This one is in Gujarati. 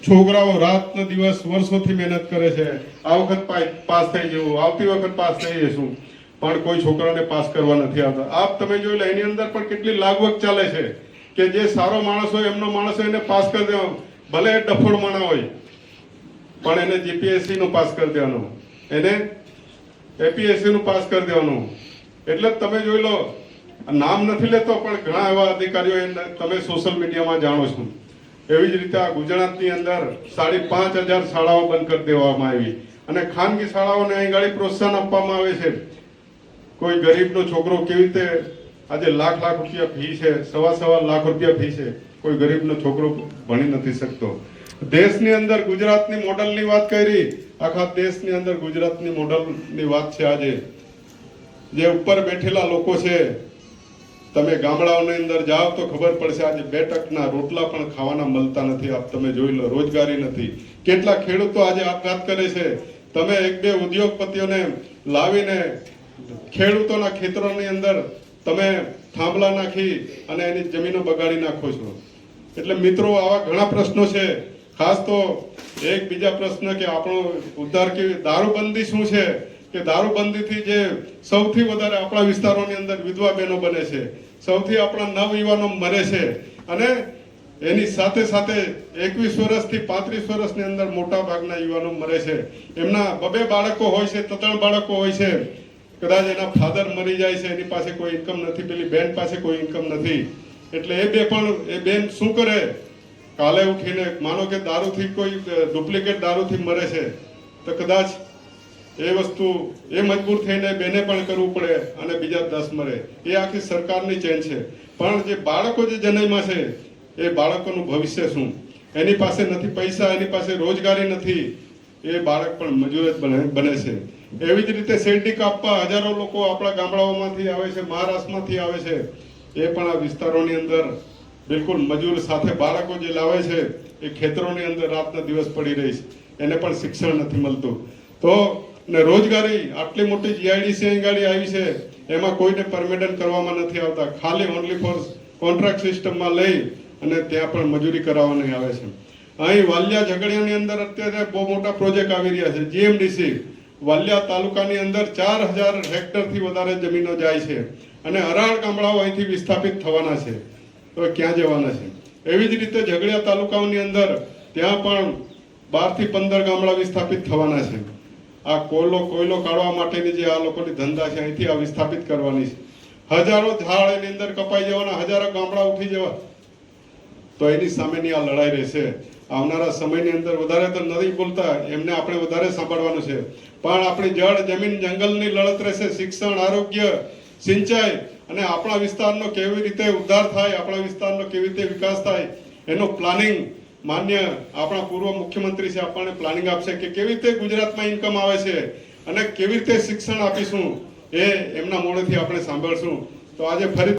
છોકરાઓ રાત દિવસ વર્ષોથી મહેનત કરે છે, આ વખત પાસ થઈ જવું, આવતી વખત પાસ થઈ જશું, પણ કોઈ છોકરાને પાસ કરવા નથી આવતા. આપ તમે જોઈ લો એની અંદર પણ કેટલી લાગવગ ચાલે છે કે જે સારો માણસ હોય એમનો માણસ હોય એને પાસ કરી દેવાનો, ભલે એ ડફોડ માણા હોય પણ એને જીપીએસસી નું પાસ કરી દેવાનું, એને એપીએસસી નું પાસ કરી દેવાનું. એટલે તમે જોઈ લો, નામ નથી લેતો પણ ઘણા એવા અધિકારીઓ તમે સોશિયલ મીડિયામાં જાણો છો. એવી જ રીતે આ ગુજરાતની અંદર 5,500 શાળાઓ બંધ કરી દેવામાં આવી અને ખાનગી શાળાઓને અહીં ગાડી પ્રોત્સાહન આપવામાં આવે છે. કોઈ ગરીબનો છોકરો કેવી રીતે આજે લાખ રૂપિયા ફી છે, સવા લાખ રૂપિયા ફી છે, કોઈ ગરીબનો છોકરો ભણી નથી શકતો. દેશની અંદર ગુજરાતની મોડલની વાત કરી, આખા દેશની અંદર ગુજરાતની મોડલની વાત છે. આજે જે ઉપર બેઠેલા લોકો છે, તમે ગામડાઓની અંદર જાઓ તો ખબર પડશે આજે 2 ટકના રોટલા પણ ખાવાના મળતા નથી. આપ તમે જોઈ લો, રોજગારી નથી. કેટલા ખેડૂતો આજે આપઘાત કરે છે. તમે 1-2 ઉદ્યોગપતિઓને લાવીને ખેડૂતોના ખેતરોની અંદર તમે થાંભલા નાખી અને એની જમીનો બગાડી નાખો છો. એટલે મિત્રો, આવા ઘણા પ્રશ્નો છે. ખાસ તો એક બીજા પ્રશ્ન કે આપણો ઉદ્ધાર કેવી, દારૂબંધી શું છે કે દારૂબંધીથી જે સૌથી વધારે આપણા વિસ્તારોની અંદર વિધવા બહેનો બને છે, સૌથી આપણા નવયુવાનો મરે છે અને એની સાથે સાથે 21 વર્ષથી 35 વર્ષની અંદર મોટા ભાગના યુવાનો મરે છે. એમના 2 બાળકો હોય છે, 3 બાળકો હોય છે, કદાચ એના ફાધર મરી જાય છે, એની પાસે કોઈ ઇન્કમ નથી, પેલી બેન પાસે કોઈ ઇન્કમ નથી. એટલે એ બેન શું કરે? કાલે ઉઠીને માનો કે દારૂથી કોઈ ડુપ્લિકેટ દારૂથી મરે છે તો કદાચ એ વસ્તુ એ મજબૂર થઈને બેને પણ કરવું પડે અને બીજા 10 મરે. એ આખી સરકારની ચેન છે. પણ જે બાળકો જે જન્મ્યા છે એ બાળકોનું ભવિષ્ય શું? એની પાસે નથી પૈસા, એની પાસે રોજગારી નથી, એ બાળક પણ મજૂર જ બને છે. એવી જ રીતે શેરડી કાપવા હજારો લોકો આપણા ગામડાઓમાંથી આવે છે, મહારાષ્ટ્રમાંથી આવે છે. એ પણ આ વિસ્તારોની અંદર બિલકુલ મજૂર સાથે બાળકો જે લાવે છે એ ખેતરોની અંદર રાતના દિવસ પડી રહી છે, એને પણ શિક્ષણ નથી મળતું. તો ને રોજગારી આટલી મોટી જીઆઈડીસી ગાડી આવી છે, એમાં કોઈને પરમિટન કરવામાં નથી આવતા. ખાલી ઓનલી ફોર કોન્ટ્રાક્ટ સિસ્ટમમાં લઈ અને ત્યાં પણ મજૂરી કરાવવાની આવે છે. અહીં વાલિયા ઝઘડિયાની અંદર અત્યારે બહુ મોટા પ્રોજેક્ટ આવી રહ્યા છે. જીએમડીસી વાલિયા તાલુકાની અંદર 4,000 હેક્ટરથી વધારે જમીનો જાય છે અને અરાળ ગામડાઓ અહીંથી વિસ્થાપિત થવાના છે. તો ક્યાં જવાના છે? એવી જ રીતે ઝઘડિયા તાલુકાઓની અંદર ત્યાં પણ 12 થી 15 ગામડા વિસ્થાપિત થવાના છે. આ કોયલો કાઢવા માટેની જે આ લોકોની ધંધા છે, અહીંથી આ વિસ્થાપિત કરવાની છે. હજારો ઝાડ એની અંદર કપાઈ જવાના, હજારો ગામડા ઉઠી જવા. તો એની સામેની આ લડાઈ રહેશે. આવનારા સમયની અંદર વધારે તો નથી બોલતા, એમને આપણે વધારે સાંભળવાનું છે. પણ આપણી જળ જમીન જંગલની લડત રહેશે. શિક્ષણ, આરોગ્ય, સિંચાઈ અને આપણા વિસ્તારનો કેવી રીતે ઉદ્ધાર થાય, આપણા વિસ્તારનો કેવી રીતે વિકાસ થાય, એનું પ્લાનિંગ માન્ય આપણા પૂર્વ મુખ્યમંત્રી છે, આપણને પ્લાનિંગ આપશે કે કેવી રીતે ગુજરાતમાં ઇન્કમ આવે છે અને કેવી રીતે શિક્ષણ આપીશું, એ એમના મોઢેથી આપણે સાંભળશું. તો આજે ફરી